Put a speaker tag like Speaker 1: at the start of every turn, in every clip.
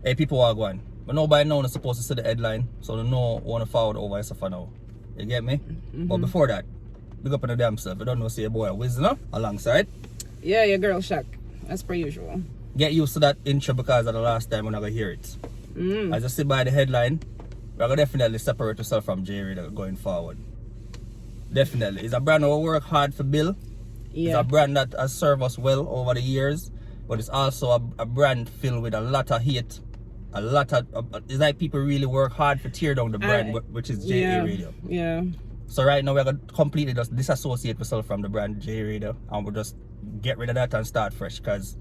Speaker 1: Hey, people are going. But nobody now is supposed to see the headline, so they know want to forward over so for now. You get me? But before that, big up on the damn self. You don't know, say your boy a Wisner alongside.
Speaker 2: Yeah, your girl Shaq, as per usual.
Speaker 1: Get used to that intro because of the last time we're not going to hear it. As you see by the headline, we're going to definitely separate yourself from JaRadio going forward. Definitely. It's a brand that we work hard for build.
Speaker 2: Yeah.
Speaker 1: It's a brand that has served us well over the years, but it's also a brand filled with a lot of hate. A lot of it's like people really work hard to tear down the brand, which is JaRadio.
Speaker 2: Yeah.
Speaker 1: So right now we're gonna completely just disassociate ourselves from the brand JaRadio, and we'll just get rid of that and start fresh. Cause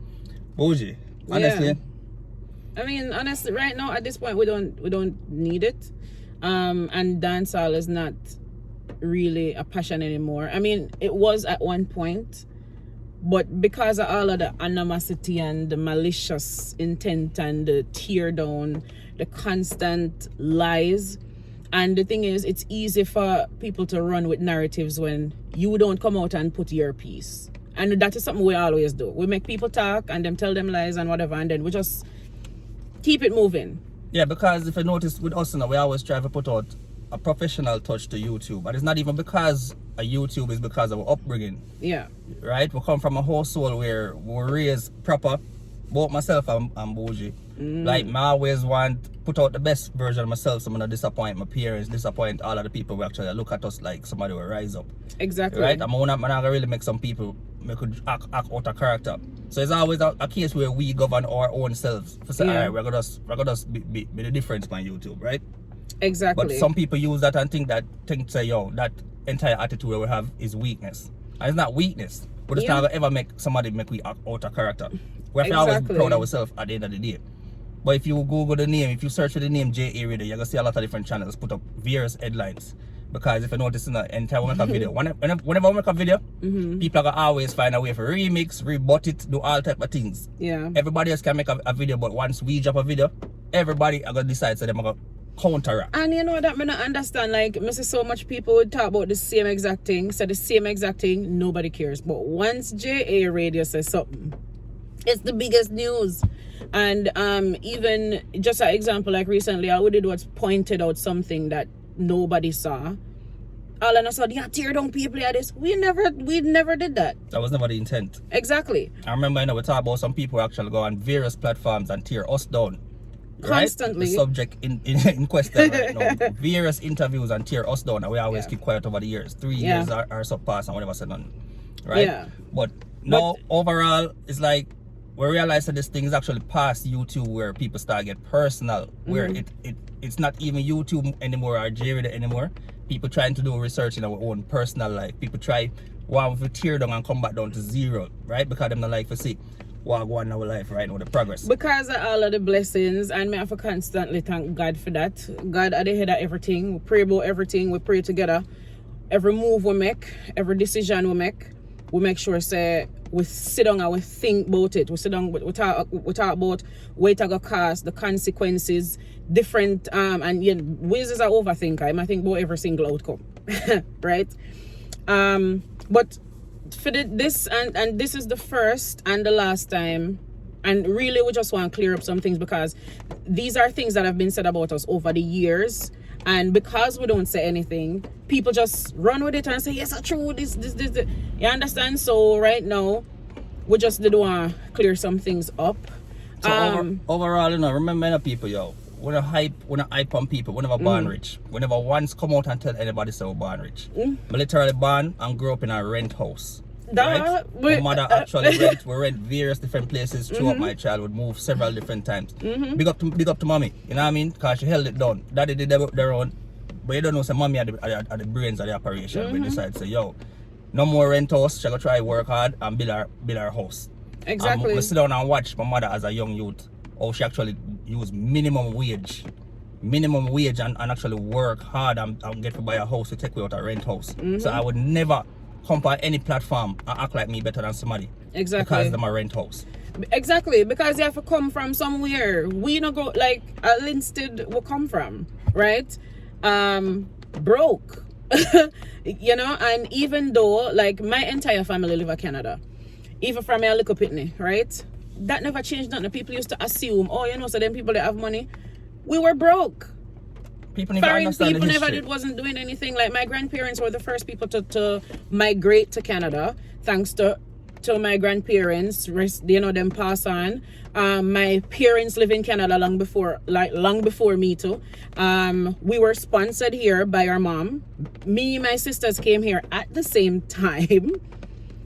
Speaker 1: bougie, honestly.
Speaker 2: Yeah. I mean, honestly, right now at this point we don't need it, and dancehall is not really a passion anymore. I mean, it was at one point. But because of all of the animosity and the malicious intent and the tear down, the constant lies, and the thing is, it's easy for people to run with narratives when you don't come out and put your piece. And that is something we always do. We make people talk and them tell them lies and whatever, and then we just keep it moving.
Speaker 1: Yeah, because if you notice with us now, we always try to put out a professional touch to YouTube, and it's not even because a YouTube is because of our upbringing.
Speaker 2: Yeah.
Speaker 1: Right? We come from a household where we're raised proper, both myself and Bougie. Like, I always want put out the best version of myself, so I'm not disappoint my parents, disappoint all of the people who actually look at us like somebody will rise up.
Speaker 2: Exactly.
Speaker 1: Right? I'm not gonna really make some people act out a character. So it's always a case where we govern our own selves. For say, alright, we're gonna just be the difference on YouTube, right?
Speaker 2: Exactly.
Speaker 1: But some people use that and think say, yo, that entire attitude we have is weakness. And it's not weakness. We're just not gonna ever make somebody make we act out a character. We have to always be proud of ourselves at the end of the day. But if you Google the name, if you search for the name JaRadio, you're gonna see a lot of different channels put up various headlines. Because if you notice, anytime we make a video, whenever we make a video, people are gonna always find a way for remix, rebut it, do all type of things.
Speaker 2: Yeah.
Speaker 1: Everybody else can make a video, but once we drop a video, everybody are gonna decide so they're gonna counteract.
Speaker 2: And you know that I don't understand, like, I see so much people would talk about the same exact thing, say the same exact thing, nobody cares. But once JaRadio says something, it's the biggest news. And even just an example, like recently all we did was pointed out something that nobody saw. All of a sudden, yeah, tear down people at this. We never did that.
Speaker 1: That was never the intent.
Speaker 2: Exactly.
Speaker 1: I remember, we talk about some people who actually go on various platforms and tear us down.
Speaker 2: Constantly.
Speaker 1: Right? The subject in question right now. Various interviews and tear us down, and we always keep quiet over the years. 3 years are surpassed and whatever said none. Right? Yeah. But now overall, it's like we realize that this thing is actually past YouTube, where people start get personal, where it's not even YouTube anymore or JaRadio anymore. People trying to do research in our own personal life. People try to tear down and come back down to zero, right? Because them not like to see what go on in our life right now, the progress.
Speaker 2: Because of all of the blessings, and I have to constantly thank God for that. God at the head of everything. We pray about everything. We pray together. Every move we make, every decision we make sure say we sit down and we think about it. We sit down, we talk about where it go cost, the consequences, different and Wiz is an overthinker. I think about every single outcome. Right? But for this and this is the first and the last time, and really we just want to clear up some things, because these are things that have been said about us over the years, and because we don't say anything, people just run with it and say, yes, it's true, this. You understand? So right now we just did want to clear some things up.
Speaker 1: So overall, remember people, yo, we don't hype on people. We never born rich. We never once come out and tell anybody so we're born rich. We literally born and grew up in a rent house. Right? My mother actually we rent various different places throughout my childhood, moved several different times. Big up to mommy, you know what I mean? Because she held it down. Daddy did their own, but you don't know, say mommy are the brains of the operation. We decide to say, yo, no more rent house, she go try work hard and build our house.
Speaker 2: Exactly.
Speaker 1: I sit down and watch my mother as a young youth, how she actually use minimum wage and actually work hard and get to buy a house to take away out a rent house. So I would never come on any platform and act like me better than somebody. Exactly. Because they're my rent house.
Speaker 2: Exactly, because you have to come from somewhere. We not go, like Linstead will come from, right? Broke. And even though, like, my entire family live in Canada, even from a little pitney, right? that never changed nothing. People used to assume, oh, you know, so them people that have money, we were broke.
Speaker 1: People never
Speaker 2: Foreign
Speaker 1: understand
Speaker 2: people
Speaker 1: the
Speaker 2: never
Speaker 1: history.
Speaker 2: wasn't doing anything. Like my grandparents were the first people to migrate to Canada, thanks to my grandparents. You know, them pass on. My parents live in Canada long before me too. We were sponsored here by our mom. Me and my sisters came here at the same time.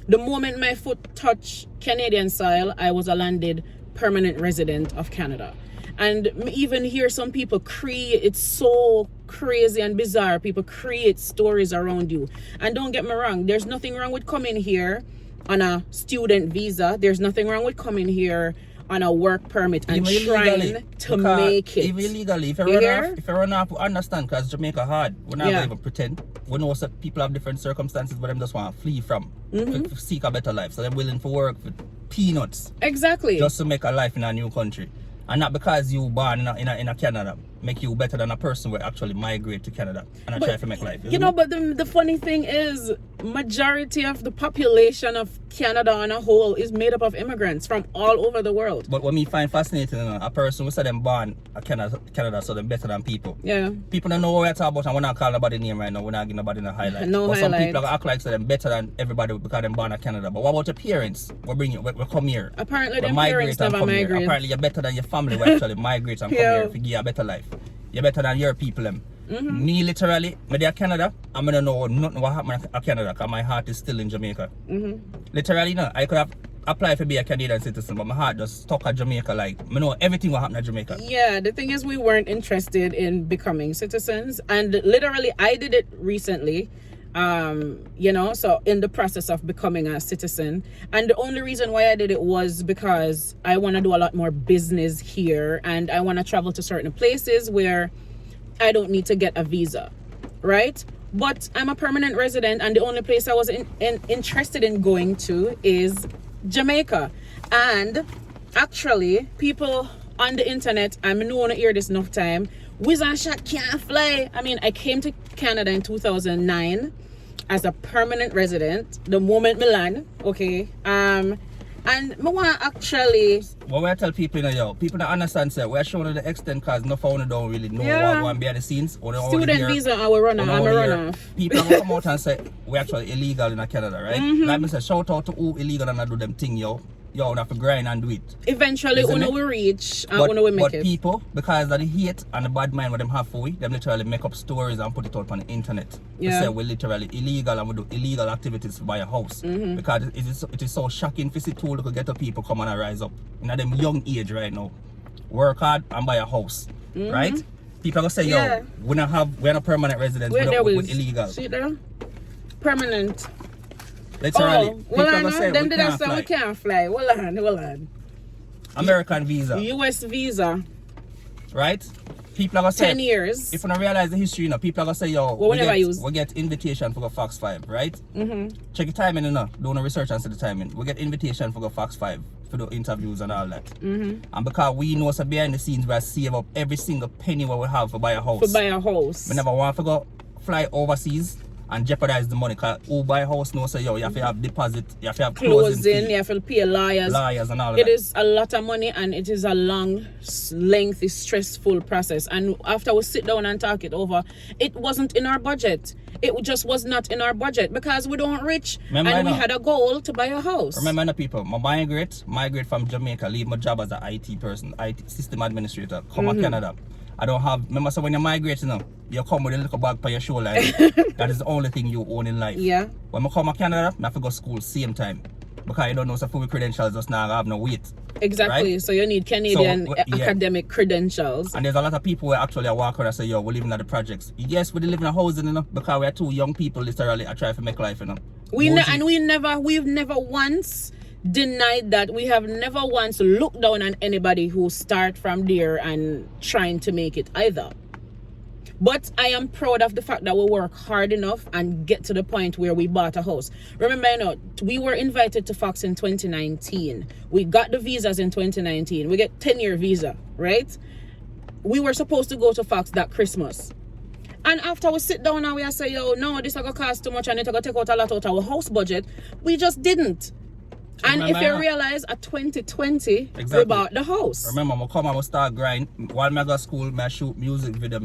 Speaker 2: The moment my foot touched Canadian soil, I was a landed permanent resident of Canada. And even here, some people create, it's so crazy and bizarre. People create stories around you. And don't get me wrong, there's nothing wrong with coming here on a student visa. There's nothing wrong with coming here on a work permit and
Speaker 1: Even
Speaker 2: trying
Speaker 1: illegally,
Speaker 2: to make it.
Speaker 1: Even illegally, if you run off, we understand, because Jamaica hard. We're not going to even pretend. We know that people have different circumstances, but them just want to flee from, to seek a better life. So they're willing to work for peanuts.
Speaker 2: Exactly.
Speaker 1: Just to make a life in a new country. And not because you born in a Canada make you better than a person who actually migrate to Canada and try to make life.
Speaker 2: You know, but the funny thing is, majority of the population of Canada on a whole is made up of immigrants from all over the world.
Speaker 1: But what me find fascinating, a person who said them born in Canada, so they're better than people.
Speaker 2: Yeah.
Speaker 1: People don't know what we're talking about, and we're not calling nobody name right now. We're not giving nobody a highlight.
Speaker 2: No
Speaker 1: but
Speaker 2: highlight.
Speaker 1: Some people act like they're better than everybody because they're born in Canada. But what about your parents? We come here.
Speaker 2: Apparently,
Speaker 1: we
Speaker 2: them parents never migrate.
Speaker 1: Apparently, you're better than your family who actually migrate and come here to give you a better life. You're better than your people. Me literally, I'm in Canada. I'm gonna know nothing what happened in Canada because my heart is still in Jamaica. Literally, no, I could have applied to be a Canadian citizen, but my heart just stuck at Jamaica. Like, I know everything what happened in Jamaica.
Speaker 2: Yeah, the thing is, we weren't interested in becoming citizens, and literally, I did it recently. You know, so in the process of becoming a citizen, and the only reason why I did it was because I want to do a lot more business here, and I want to travel to certain places where I don't need to get a visa, right? But I'm a permanent resident, and the only place I was interested in going to is Jamaica. And actually, people on the internet, I don't want to hear this enough time, Wiz and Shot can't fly. I mean, I came to Canada in 2009 as a permanent resident, the moment Milan, okay? And I want to actually...
Speaker 1: What we tell people, people don't understand, sir. We're showing the extent because no phone don't really know what going behind the scenes.
Speaker 2: Student visa, I'm a runner.
Speaker 1: People come out and say, we're actually illegal in Canada, right? Like I said, shout out to who illegal and I do them thing, yo, we have to grind and do it.
Speaker 2: Eventually, we reach and we make it.
Speaker 1: But people, because of the hate and the bad mind what them have for we, them literally make up stories and put it out on the internet. They say we're literally illegal and we do illegal activities to buy a house. Because it is so shocking to see two little ghetto people come and rise up in a them young age right now. Work hard and buy a house, right? People are going to say, yo, we're not permanent residents, we're illegal.
Speaker 2: See there? Permanent.
Speaker 1: Literally,
Speaker 2: people are going to say we can't fly. Hold on.
Speaker 1: American visa.
Speaker 2: US visa.
Speaker 1: Right? People are going to say
Speaker 2: 10 years.
Speaker 1: If you don't realize the history, people are going to say, yo, we get invitation for the Fox 5, right? Check the timing, do no research and see the timing. We get invitation for the Fox 5 for the interviews and all that. And because we know so behind the scenes, we save up every single penny what we have for buy a house. We never want to go fly overseas and jeopardize the money, because who buy a house knows, you have to have deposit, you have to have closing,
Speaker 2: you have to pay lawyers
Speaker 1: and all that.
Speaker 2: It is a lot of money, and it is a long, lengthy, stressful process. And after we sit down and talk it over, it wasn't in our budget. It just was not in our budget because we don't rich. We had a goal to buy a house.
Speaker 1: Remember, people, I migrate from Jamaica, leave my job as an IT person, IT system administrator, come to Canada. I don't have, remember, so when you're migrating, you come with a little bag for your shoulder. That is the only thing you own in life.
Speaker 2: Yeah.
Speaker 1: When I come to Canada, I have to go to school same time. Because you don't know, so full credentials just now have no weight.
Speaker 2: Exactly. Right? So you need Canadian academic credentials.
Speaker 1: And there's a lot of people who actually walk around and say, yo, we're living at the projects. Yes, we're living in a housing, because we are two young people literally are trying to make life,
Speaker 2: we've never once denied that. We have never once looked down on anybody who start from there and trying to make it either. But I am proud of the fact that we work hard enough and get to the point where we bought a house. Remember, we were invited to Fox in 2019. We got the visas in 2019. We get 10-year visa, right? We were supposed to go to Fox that Christmas. And after we sit down and we say, yo, no, this is going to cost too much and it's going to take out a lot out of our house budget, we just didn't. And
Speaker 1: Remember,
Speaker 2: if you realize at 2020,
Speaker 1: Exactly.
Speaker 2: we bought the house.
Speaker 1: Remember, I come and I start grind. While I go to school, I shoot music video,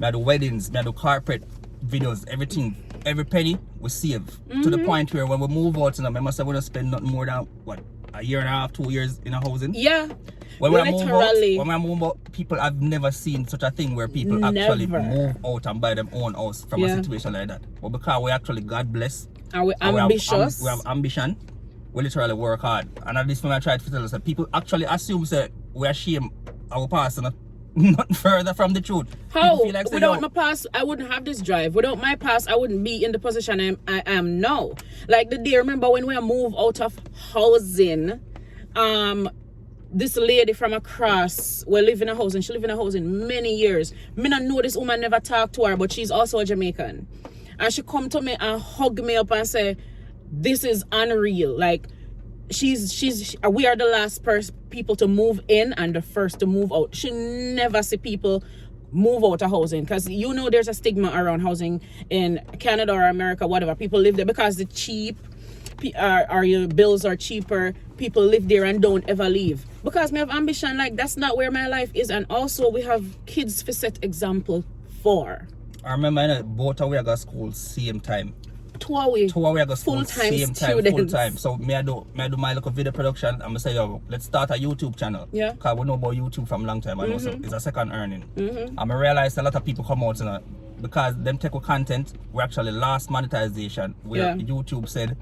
Speaker 1: I do weddings, I do corporate videos, everything. Every penny we save to the point where when we move out, I must say we don't spend nothing more than what, a year and a half, 2 years in a housing.
Speaker 2: Yeah.
Speaker 1: When I move out, people have never seen such a thing where people actually move out and buy them own house from a situation like that. But because we actually, God bless,
Speaker 2: and we're ambitious.
Speaker 1: We have ambition. We literally work hard. And at this moment, I try to tell us that people actually assume that we are ashamed our past and not further from the truth.
Speaker 2: How? Like, without my past, I wouldn't have this drive. Without my past, I wouldn't be in the position I am now. Like the day, remember when we moved out of housing, this lady from across, we live in a house, and she lived in a house in many years. Me not know this woman, never talked to her, but she's also a Jamaican. And she come to me and hug me up and say, this is unreal. Like, we are the last people to move in and the first to move out. She never see people move out of housing, because you know there's a stigma around housing in Canada or America, whatever. People live there because it's cheap, or your bills are cheaper. People live there and don't ever leave because we have ambition. Like, that's not where my life is. And also we have kids to set example for.
Speaker 1: I remember both of we go to school same time.
Speaker 2: Two we
Speaker 1: go to school same time, full time. So me I do my local video production. I'm gonna say, yo, let's start a YouTube channel. Yeah. Because we know about YouTube from a long time. I know, so it's a second earning. And I realized a lot of people come out, because them take content, we actually lost monetization. Where YouTube said,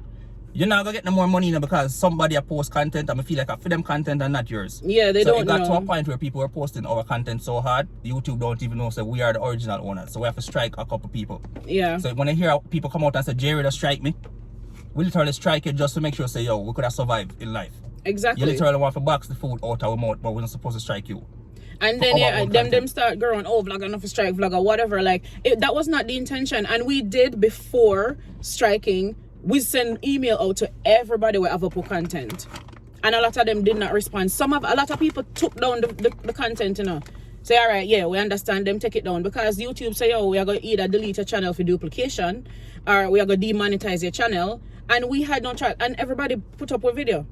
Speaker 1: you're not gonna get no more money now because somebody post content and I feel like I feed them content and not yours. Yeah, they don't know. So it got to a point where people were posting our content so hard, YouTube don't even know, so we are the original owners. So we have to strike a couple people. Yeah. So when I hear people come out and say, JaRadio strike me, we literally strike it just to make sure, say, yo, we could have survived in life. Exactly. You literally want to box the food out our mouth, but we're not supposed to strike you. And then them start growing, vlog enough strike, vlog or whatever. Like, that was not the intention. And we did, before striking, we send email out to everybody we have up with content, and a lot of them did not respond. A lot of people took down the content, say, all right, yeah, we understand them, take it down, because YouTube say, oh, we are going to either delete your channel for duplication or we are going to demonetize your channel. And we had no track, and everybody put up a video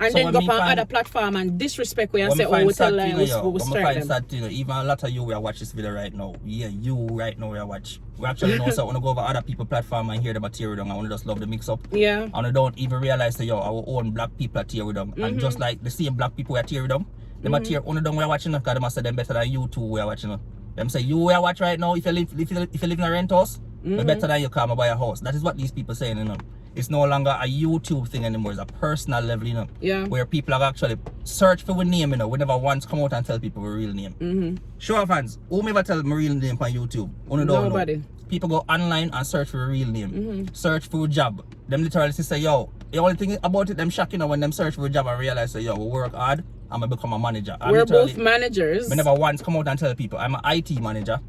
Speaker 1: and so then go on other platform and disrespect we and say, oh, we tell lies, we strike them. Even a lot of you will watch this video right now. Yeah, you right now will watch. We actually know, so I want to go over other people's platform and hear them tear it down. I want to just love the mix up. Yeah. And I don't even realize that, our own black people are tear it down. And just like the same black people are tear it down, them are tear only down we are watching, because them say them better than you two we are watching. Them say, you will watch right now, if you live in a rent house, we better than you come and buy a house. That is what these people saying, It's no longer a YouTube thing anymore. It's a personal level, Yeah. Where people are actually search for our name, We never once come out and tell people our real name. Show of hands. Who never tell my real name on YouTube? Nobody. People go online and search for a real name. Search for a job. Them literally say, yo, the only thing about it, them shocking when them search for a job and realize, say, yo, we work hard, I'm going to become a manager.
Speaker 2: We're both managers.
Speaker 1: We never once come out and tell people, I'm an IT manager.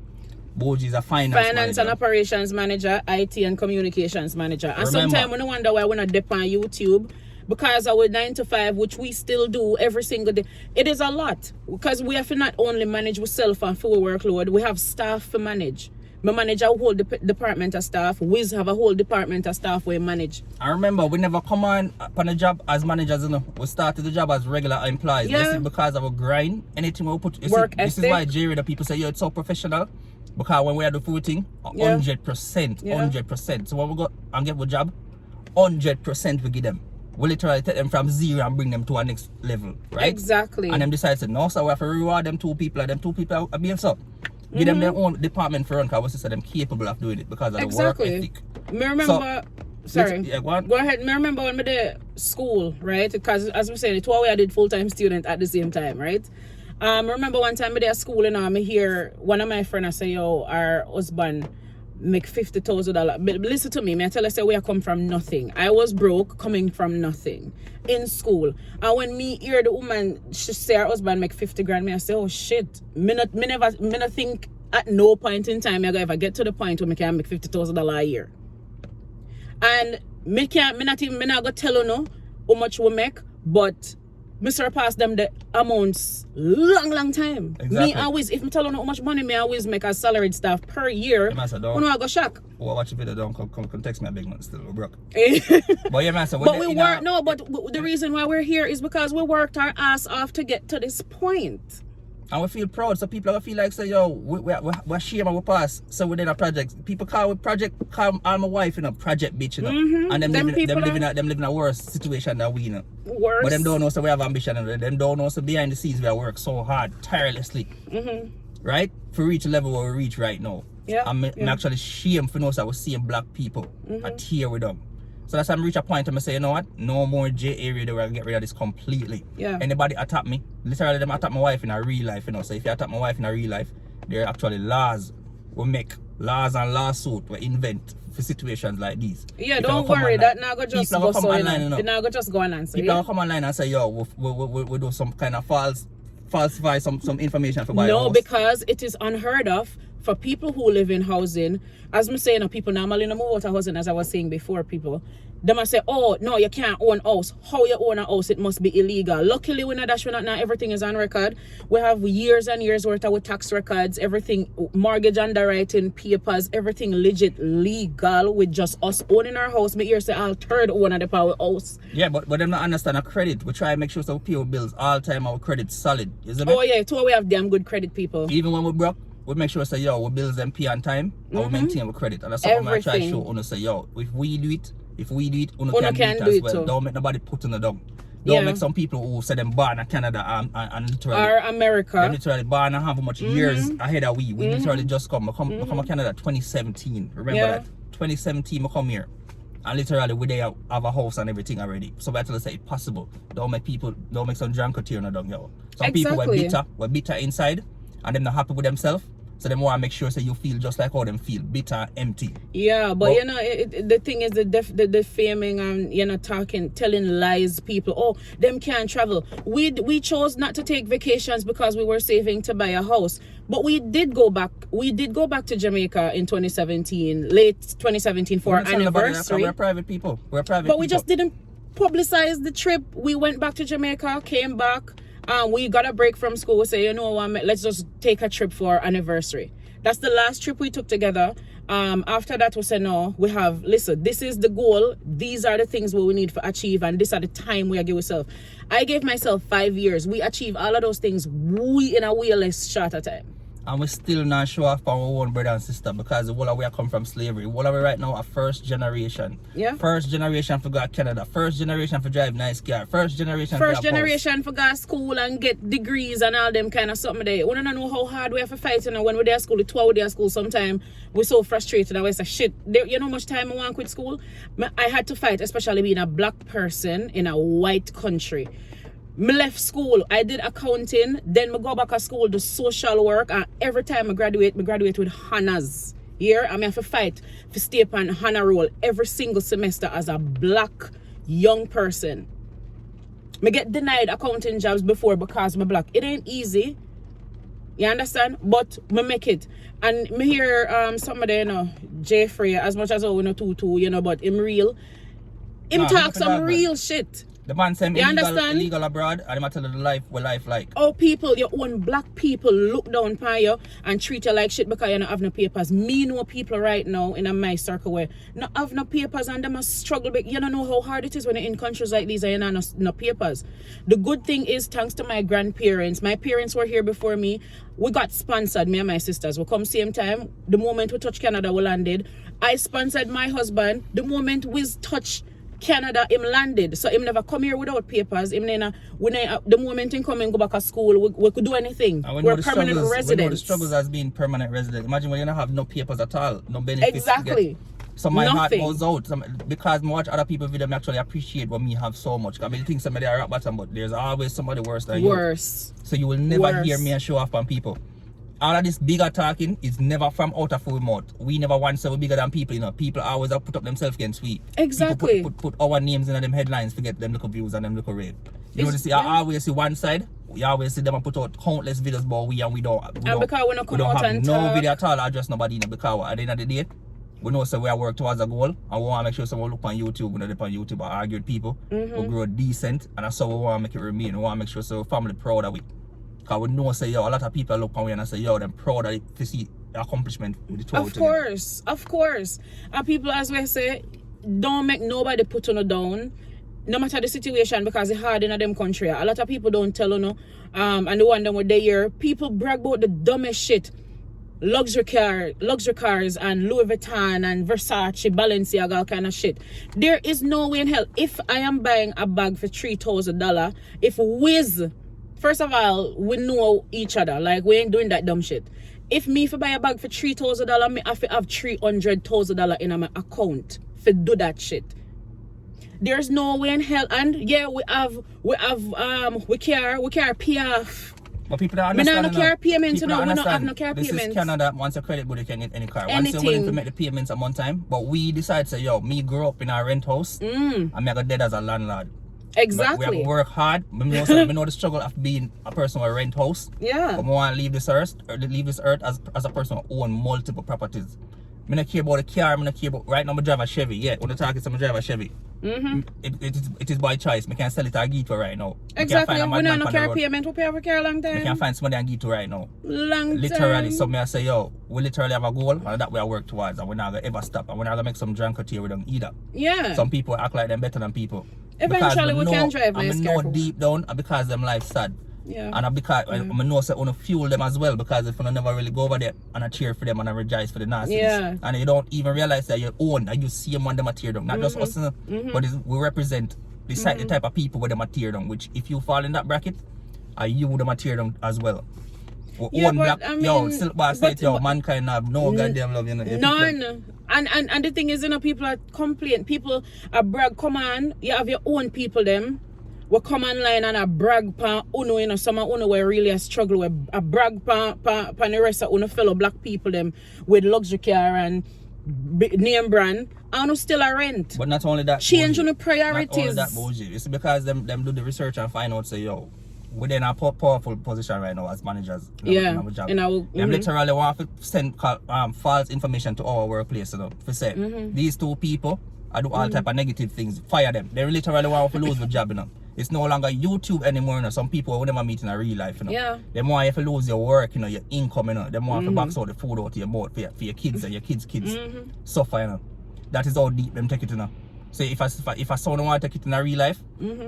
Speaker 1: Boji is a finance
Speaker 2: and operations manager, IT and communications manager. And sometimes when I wonder why we're not dip on YouTube, because our 9 to 5, which we still do every single day, it is a lot. Because we have to not only manage ourselves and full workload, we have staff to manage. We manage a whole department of staff. We have a whole department of staff we manage. I
Speaker 1: remember we never come on a job as managers, We started the job as regular employees. Yeah. This is because of our grind. Anything we put, this is why JaRadio people say, yo, it's so professional. Because when we are the food thing, 100%, 100%. So when we go and get a job, 100% we give them. We literally take them from zero and bring them to our next level, right? Exactly. And them decide to, no, so we have to reward them two people, and them two people are being up. Give them their own department for run, because we see them capable of doing it because of the work ethic.
Speaker 2: Me remember, go ahead. Me remember when we did school, right? Because as we said, it's why I did full-time student at the same time, right? I remember one time I did at school and I hear one of my friends say, yo, our husband make $50,000. But listen to me, I tell her, say, we come from nothing. I was broke, coming from nothing in school. And when me hear the woman, she say her husband make 50 grand, I say, oh shit. Me not think at no point in time I go ever get to the point where I can make $50,000 a year. And me not go tell you no how much we make, but me surpass them the amounts long time.
Speaker 1: Exactly.
Speaker 2: Me always, if me tell you how much money me always make as salaried staff per year, I go shock.
Speaker 1: Well, watch the video, don't come text me a big man still, we're broke. But yeah, man, so
Speaker 2: but we work, no, but the reason why we're here is because we worked our ass off to get to this point.
Speaker 1: And we feel proud, so people are feel like, say, yo, we're shame and we pass. So within a project, people call all my wife in a project bitch, you know. And them living a worse situation than we, you know.
Speaker 2: Worse.
Speaker 1: But them don't know, so we have ambition, and them don't know, so behind the scenes we have worked so hard, tirelessly. Right? For reach the level where we reach right now.
Speaker 2: Yeah.
Speaker 1: I'm actually shame for those that was seeing black people at here with them. So that's why I'm reach a point and I say, you know what? No more JaRadio, we're gonna get rid of this completely.
Speaker 2: Yeah.
Speaker 1: Anybody attack me, literally them attack my wife in a real life, you know. So if you attack my wife in a real life, there are actually laws. We make laws and lawsuit we invent for situations like these.
Speaker 2: Yeah, don't worry, that now go just go so online, you know. Now go just go and answer.
Speaker 1: People come online and say, yo, we do some kind of falsify some information for buy a house.
Speaker 2: Because it is unheard of for people who live in housing. As I'm saying, people normally don't move out of housing, as I was saying before, people. They must say, oh, no, you can't own a house. How you own a house, it must be illegal. Luckily, we're not now everything is on record. We have years and years worth of tax records, everything, mortgage underwriting, papers, everything legit, legal with just us owning our house. Me here say, I'll third owner the power house.
Speaker 1: Yeah, but them not understand our credit. We try to make sure so we pay our bills all the time, our credit solid.
Speaker 2: Oh, yeah, too, we have damn good credit, people.
Speaker 1: Even when we're broke, we make sure say, yo, we bills them pay on time, and we maintain our credit. And that's something I try to show on say, yo, if we do it, uno can do it as well. Too. Don't make nobody put in the dog. Don't make some people who say them born in Canada and literally
Speaker 2: or America.
Speaker 1: They literally born and have much years ahead of we. We literally just come. I come to Canada 2017. Remember that? 2017 I come here. And literally we there have a house and everything already. So I tell say it's possible. Don't make some drunk here in the dog, yo. Some people were bitter inside and them not happy with themselves. So they want to make sure so you feel just like how them feel, bitter, empty.
Speaker 2: Yeah, but you know, the thing is the defaming and, you know, telling lies people. Oh, them can't travel. We chose not to take vacations because we were saving to buy a house. But we did go back. We did go back to Jamaica in 2017, late 2017 for our anniversary.
Speaker 1: We're private people.
Speaker 2: But we just didn't publicize the trip. We went back to Jamaica, came back. We got a break from school. We say, you know what, let's just take a trip for our anniversary. That's the last trip we took together. After that, we said, no, listen, this is the goal. These are the things we need to achieve. And this are the time we give ourselves. I gave myself 5 years. We achieved all of those things in a way less shorter time.
Speaker 1: And we still not show off our own brother and sister because the whole of we come from slavery. Whole of we right now are first generation. Yeah. First generation for go to Canada. First generation for drive nice car. First generation for
Speaker 2: go to school and get degrees and all them kind of something there. We don't know how hard we have to fight. You know, when we're there at school, the 2 hours there at school, sometimes we're so frustrated. I was like, shit, you know how much time I want to quit school? I had to fight, especially being a black person in a white country. Me left school, I did accounting, then I go back to school, do social work, and every time I graduate with honors. Here, I have to fight to stay up on honor roll every single semester as a black young person. Me get denied accounting jobs before because I'm black. It ain't easy. You understand? But me make it. And me hear somebody, you know, Jeffrey, as much as I know too, you know, but him real. Him talk some real shit.
Speaker 1: The man say illegal abroad and I'm telling the life what life like.
Speaker 2: Oh, people, your own black people look down upon you and treat you like shit because you don't have no papers. Me know people right now in my circle where not have no papers and them a struggle. You don't know how hard it is when you're in countries like these and you don't have no papers. The good thing is, thanks to my grandparents, my parents were here before me. We got sponsored, me and my sisters. We come same time. The moment we touch Canada, we landed. I sponsored my husband. The moment we touch Canada, him landed. So him never come here without papers. The moment him come and go back to school, we could do anything. We're permanent residents.
Speaker 1: We know the struggles as being permanent resident. Imagine when you don't have no papers at all, no benefits.
Speaker 2: Exactly.
Speaker 1: So my heart goes out because I watch other people video, I actually appreciate what me have so much. I mean, think somebody are at bottom, but there's always somebody worse than you. So you will never hear me and show off on people. All of this bigger talking is never from out of our mouth. We never want to be bigger than people, you know. People always have put up themselves against we.
Speaker 2: Exactly.
Speaker 1: People put our names in them headlines to get them little views and them little rate. You know, I always see one side. We always see them and put out countless videos about we don't
Speaker 2: because we don't come out
Speaker 1: have
Speaker 2: and
Speaker 1: no
Speaker 2: talk.
Speaker 1: video at all. I just nobody in the because at the end of the day, We know so we are work towards a goal, and we want to make sure someone look on YouTube, we don't on YouTube or argue with people. We grow decent, and that's how we want to make it remain. We want to make sure so family proud of it. Because we know say, yo, a lot of people look on we and say, yo, they're proud of it to see the accomplishment with the two
Speaker 2: Of course. And people, as we say, don't make nobody put on down, no matter the situation, because it's hard in them country. A lot of people don't tell you know, and the one them with they hear, people brag about the dumbest shit. Luxury cars and Louis Vuitton and Versace, Balenciaga, all kind of shit. There is no way in hell. If I am buying a bag for $3,000, if Wiz, first of all, we know each other. Like, we ain't doing that dumb shit. If me buy a bag for $3,000, me have to have $300,000 in my account for do that shit. There's no way in hell. And yeah, we care PF.
Speaker 1: But people don't understand.
Speaker 2: We don't care payments, you know. We don't have no care
Speaker 1: payments. This is Canada. Once a credit good, you can get any car.
Speaker 2: Anything.
Speaker 1: Once you're willing to make the payments at one time. But we decide, say, yo, me grew up in a rent house. And I got dead as a landlord.
Speaker 2: Exactly.
Speaker 1: But we have to work hard. We know the struggle of being a person with a rent house.
Speaker 2: Yeah.
Speaker 1: But we want to leave this earth as a person who own multiple properties. I don't care about the car. I don't care about, right now I drive a Chevy. Yeah, when I talk to I drive a Chevy. It is by choice. I can't sell it or give it right now.
Speaker 2: Exactly. We don't no car payment. We pay for car a long time.
Speaker 1: I can't find somebody and give it right now.
Speaker 2: Literally.
Speaker 1: So I say, yo, we literally have a goal and that we are work towards, and we're not gonna ever stop, and we're not gonna make some drunkard with them either.
Speaker 2: Yeah.
Speaker 1: Some people act like them better than people.
Speaker 2: Eventually we can drive nice car.
Speaker 1: I know deep down because them life sad.
Speaker 2: Yeah.
Speaker 1: And because I know say I fuel them as well, because if you never really go over there and I cheer for them and I rejoice for the nasties.
Speaker 2: Yeah.
Speaker 1: And you don't even realize that you own and you see them when them tear down. Not just us, but we represent the type of people where them tear down, which if you fall in that bracket, you them tear down as well.
Speaker 2: Yeah,
Speaker 1: one
Speaker 2: but,
Speaker 1: black,
Speaker 2: I mean,
Speaker 1: yo, Silk Bar State, yo, mankind have no goddamn love, you know.
Speaker 2: None. And the thing is, you know, people are complaining. People are brag, come on, you have your own people, them. We come online and a brag pan uno, you know, some of uno were really a struggle with a brag pan the rest of uno fellow black people them with luxury car and name brand. And uno still a rent.
Speaker 1: But not only that,
Speaker 2: change on the priorities.
Speaker 1: Not only that bullshit. It's because them do the research and find out say, yo, we're in a powerful position right now as managers.
Speaker 2: Yeah.
Speaker 1: Them literally want to send false information to our workplace, you know, for say these two people I do all type of negative things, fire them. They literally want to lose the job, you know. It's no longer YouTube anymore, you know. Some people will never meet in a real life, you know.
Speaker 2: Yeah.
Speaker 1: They want you to lose your work, you know, your income, you know. They want to box out the food out of your mouth for your kids and your kids' kids. Suffer, you know. That is how deep them take it, you know. So if I someone want to take it in a real life,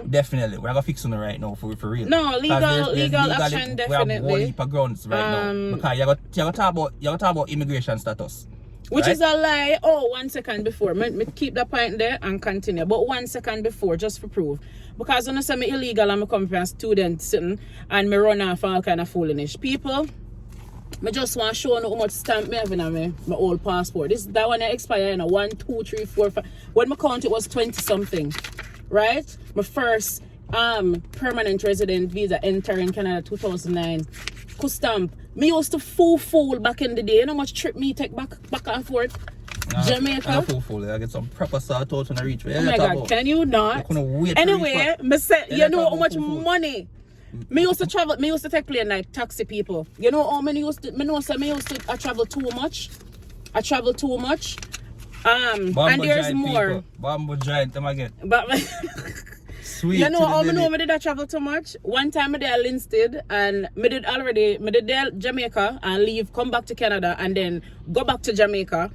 Speaker 1: definitely. We're going to fix it right now for real.
Speaker 2: No, legal action, definitely.
Speaker 1: We have one heap of grounds right now. Because you got to talk about immigration status.
Speaker 2: Which
Speaker 1: right?
Speaker 2: is a lie. Oh, 1 second before. Me keep that point there and continue. But 1 second before, just for proof. Because when I say me illegal and I come from a student sitting and me run off all kind of foolish people, I just want to show you how much stamp me have in my old passport. That one expire in 1, 2, 3, 4, 5. When my count it was 20 something. Right? My first permanent resident visa entering Canada 2009. Could stamp. Me used to fool back in the day. You know how much trip me take back and forth? Jamaica.
Speaker 1: I fool. I get some proper salt out when I reach.
Speaker 2: Oh my God, can you not? Anyway, me say, you know how much money. Me used to travel. Me used to take plane like taxi people. You know how many used to? I travel too much. And there's more.
Speaker 1: Bamboo giant, them again.
Speaker 2: But
Speaker 1: sweet.
Speaker 2: You know how me did I travel too much? One time I did Linstead and me did there Jamaica and leave, come back to Canada and then go back to Jamaica.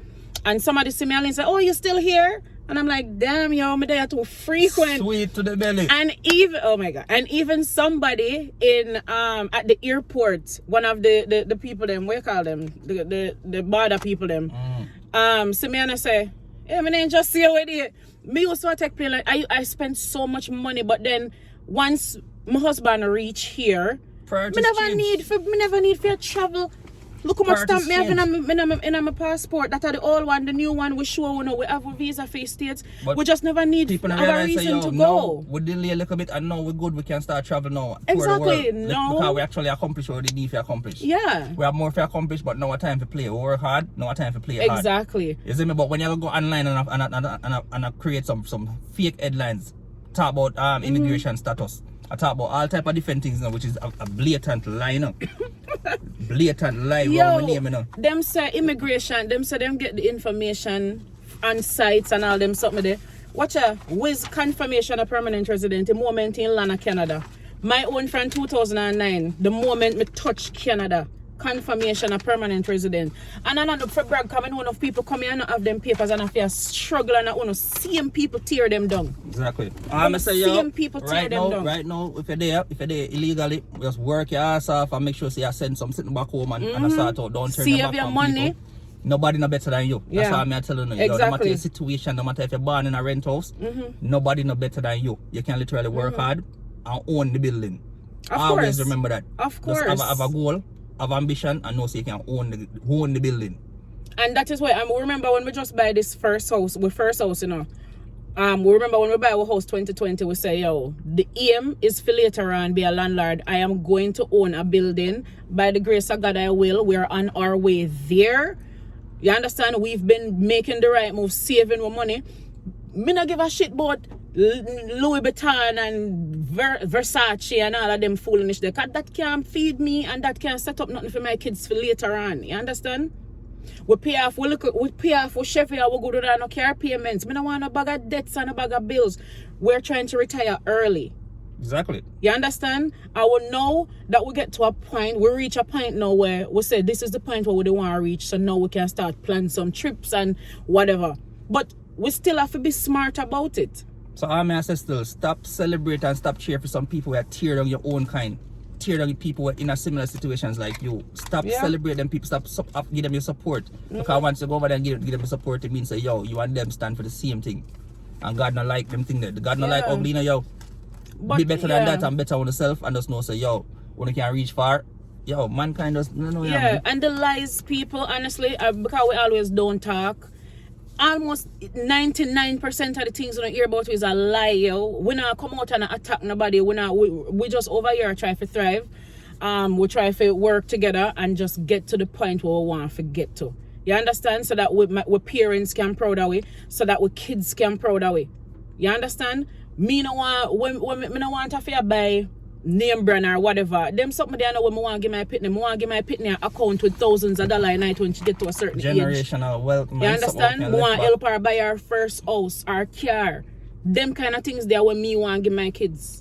Speaker 2: And somebody see me and say, "Oh, you're still here?" And I'm like, "Damn, yo, me there too frequent."
Speaker 1: Sweet to the belly.
Speaker 2: And even, oh my God, and even somebody in at the airport, one of the people them, what you call them, the border people them, see me and I say, "Hey, me ain't just see you with it." Me used to take plane like I spent so much money, but then once my husband reach here, me never need for travel. Look how much stamp me have in my passport. That are the old one, the new one we show you know we have a visa face states. But we just never need a reason to go.
Speaker 1: We delay a little bit and now we're good, we can start traveling now.
Speaker 2: Exactly.
Speaker 1: No. Because we actually accomplish what we need to accomplish.
Speaker 2: Yeah.
Speaker 1: We have more to accomplish, but no time to play. We work hard, no time to play hard.
Speaker 2: Exactly.
Speaker 1: You see me? But when you go online and create some fake headlines, talk about immigration status. I talk about all type of different things now, which is a blatant lie now. Blatant lie
Speaker 2: Yo,
Speaker 1: wrong name, you know.
Speaker 2: them say immigration, them say them get the information on sites and all them something there. Watch with confirmation of permanent resident, the moment in Lana, Canada. My own friend 2009, the moment me touch Canada, confirmation of permanent resident. And I know for brag coming one of people come here and not have them papers and if you struggle and I want to see them people tear them down.
Speaker 1: Exactly. I'm say yo,
Speaker 2: people tear
Speaker 1: right
Speaker 2: them
Speaker 1: now,
Speaker 2: down.
Speaker 1: right now, if you're there illegally, just work your ass off and make sure you send something back home and start out. Don't turn your back
Speaker 2: your
Speaker 1: on
Speaker 2: money.
Speaker 1: people. Nobody no better than you. That's
Speaker 2: Yeah.
Speaker 1: how I'm telling you.
Speaker 2: Exactly.
Speaker 1: No matter your situation, no matter if you're born in a rent house, nobody no better than you. You can literally work hard and own the building.
Speaker 2: Of
Speaker 1: Always
Speaker 2: course.
Speaker 1: remember that.
Speaker 2: Of course.
Speaker 1: Just have a goal, have ambition, and know so you can own the building.
Speaker 2: And that is why I remember when we just buy this first house, we remember when we buy our house 2020, we say, yo, the aim is for later on be a landlord. I am going to own a building. By the grace of God, I will. We're on our way there. You understand? We've been making the right move, saving our money. Me not give a shit about Louis Vuitton and Versace and all of them foolishness there. Cause that can't feed me and that can't set up nothing for my kids for later on. You understand? We pay off for Chevy, we go to that no car payments. Me don't want a bag of debts and a bag of bills. We're trying to retire early.
Speaker 1: Exactly.
Speaker 2: You understand? I will know that we get to a point, we reach a point now where we say this is the point where we don't want to reach, so now we can start planning some trips and whatever. But we still have to be smart about it.
Speaker 1: So I say still, stop celebrating and stop cheering for some people who are tear down your own kind. Tear down people who are in a similar situations like you. Stop celebrating them people, stop give them your support. Because once you go over there and give them your support, it means say, yo, you and them stand for the same thing. And God not like them thing there. God not like ugly, yo. But, be better than that and better on yourself and just know say yo when you can reach far, yo, mankind does no.
Speaker 2: And the lies people honestly because we always don't talk, almost 99% of the things we don't hear about is a lie, yo. We not come out and attack nobody. We just over here try to thrive. We try to work together and just get to the point where we want to get to. You understand? So that we parents can proud of we, so that we kids can proud of we. You understand? Me no want when me no want to buy name brand or whatever. Them something they know when me want to give my pitney. Me want to give my pitney an account with thousands of dollars a night when she get to a certain
Speaker 1: generational
Speaker 2: age.
Speaker 1: wealth.
Speaker 2: You understand? Me want to help her buy her first house, our car. Them kind of things there when me want to give my kids.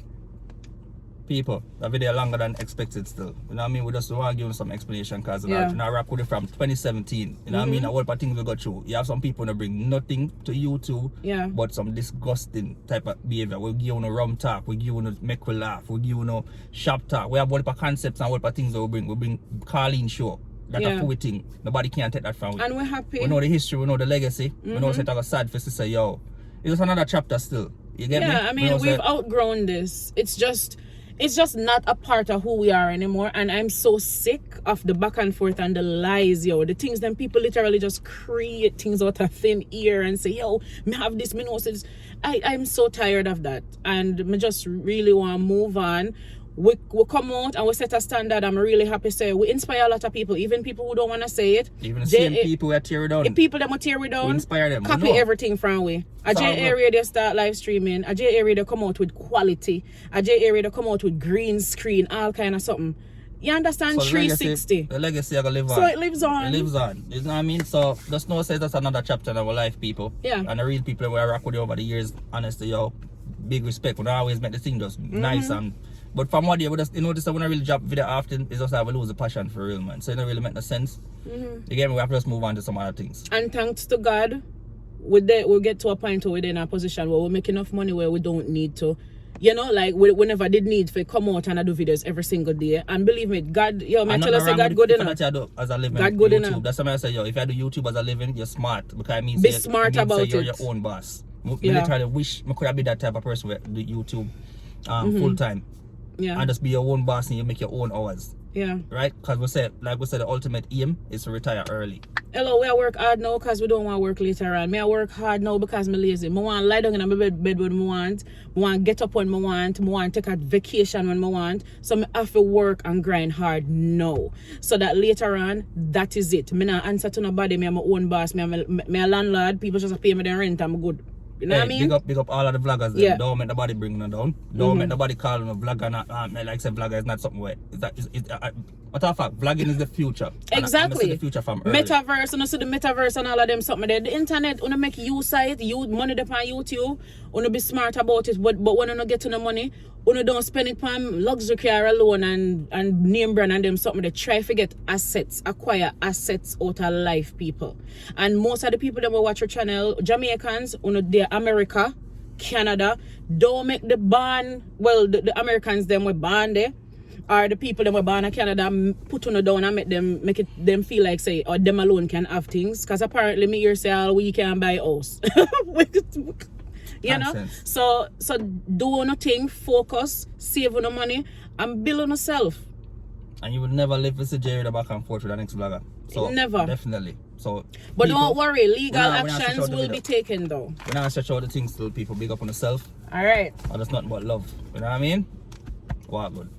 Speaker 1: People, that video longer than expected still. You know what I mean? We just want to give them some explanation because you know, rap with it from 2017. You know what I mean? A whole lot of things we got through. You have some people that bring nothing to you too, but some disgusting type of behavior. We give you rum talk, we give you make we laugh, we give you shop talk. We have a lot of concepts and a lot of things that we bring. We bring Carlene show. That's a full thing. Nobody can take that from us.
Speaker 2: And we're happy.
Speaker 1: We know the history, we know the legacy. We know it's a sad for sister, yo. It's just another chapter still. You get me?
Speaker 2: Yeah, I mean, we've outgrown this. It's just not a part of who we are anymore, and I'm so sick of the back and forth and the lies, yo. The things them people literally just create things out of thin air and say, yo, me have this, me know this. I'm so tired of that, and me just really want to move on. We come out and we set a standard. I'm really happy to say we inspire a lot of people, even people who don't want to say it.
Speaker 1: Even the same people who are tear down.
Speaker 2: The people that will tear we down,
Speaker 1: we inspire them.
Speaker 2: copy everything from we. A JaRadio they start live streaming. A JaRadio they come out with quality. A JaRadio they come out with green screen, all kind of something. You understand? So 360.
Speaker 1: The legacy are gonna live on.
Speaker 2: So it lives on.
Speaker 1: It lives on. You know what I mean? So just know say that's another chapter in our life, people.
Speaker 2: Yeah.
Speaker 1: And the real people who I rock with you over the years, honestly, yo, big respect. We don't always make the thing just nice and. But from what we just, you know, this when I really drop video often, it's just I will lose the passion for real, man. So it don't really make no sense. Again, we have to just move on to some other things.
Speaker 2: And thanks to God, we'll get to a point where we're in a position where we make enough money where we don't need to. You know, like we never did need to come out and I do videos every single day. And believe me, God, yo, man, tell us say God good enough.
Speaker 1: As a living
Speaker 2: God good
Speaker 1: YouTube.
Speaker 2: enough.
Speaker 1: That's why I say, yo, if I do YouTube as a living, you're smart. Because it means
Speaker 2: be smart about it.
Speaker 1: You're your own boss. I literally wish I could be that type of person who do YouTube full time.
Speaker 2: Yeah.
Speaker 1: And just be your own boss and you make your own hours.
Speaker 2: Yeah.
Speaker 1: Right? Because we said, the ultimate aim is to retire early.
Speaker 2: Hello, we work hard now because we don't want to work later on. I work hard now because I'm lazy. I want to lie down in my bed when I want. I want to get up when I want. I want to take a vacation when I want. So I have to work and grind hard now. So that later on, that is it. I not answer to nobody. I'm my own boss. I'm a landlord. People just pay me their rent. I'm good. You know what I mean?
Speaker 1: Big up all of the vloggers. Yeah. Don't make nobody bring them down. Don't make nobody call them a vlogger. Like I said, vlogger is not something where Matter of fact, vlogging is the future.
Speaker 2: Exactly.
Speaker 1: And I see the future from early.
Speaker 2: Metaverse, you see the metaverse and all of them something there. The internet, you make use of it, you money up on YouTube, you be smart about it, but when you get to the money, you don't spend it on luxury car alone and name brand and them something. They try to get assets, acquire assets out of life, people. And most of the people that will watch your channel, Jamaicans, they're America, Canada, don't make the ban, well, the Americans, them were banned there. Or the people that were born in Canada put on down and make them feel like say or them alone can have things. Because apparently me here say all we can buy house. You know? So do nothing, focus, save on the money and build on yourself. And
Speaker 1: you would never live with JaRadio back and forth with the next vlogger. So
Speaker 2: never.
Speaker 1: Definitely. So
Speaker 2: but don't worry, legal actions will be taken though.
Speaker 1: We're not stretch out the things till people big up on themselves.
Speaker 2: Alright.
Speaker 1: And that's nothing but love. You know what I mean? Wow, good.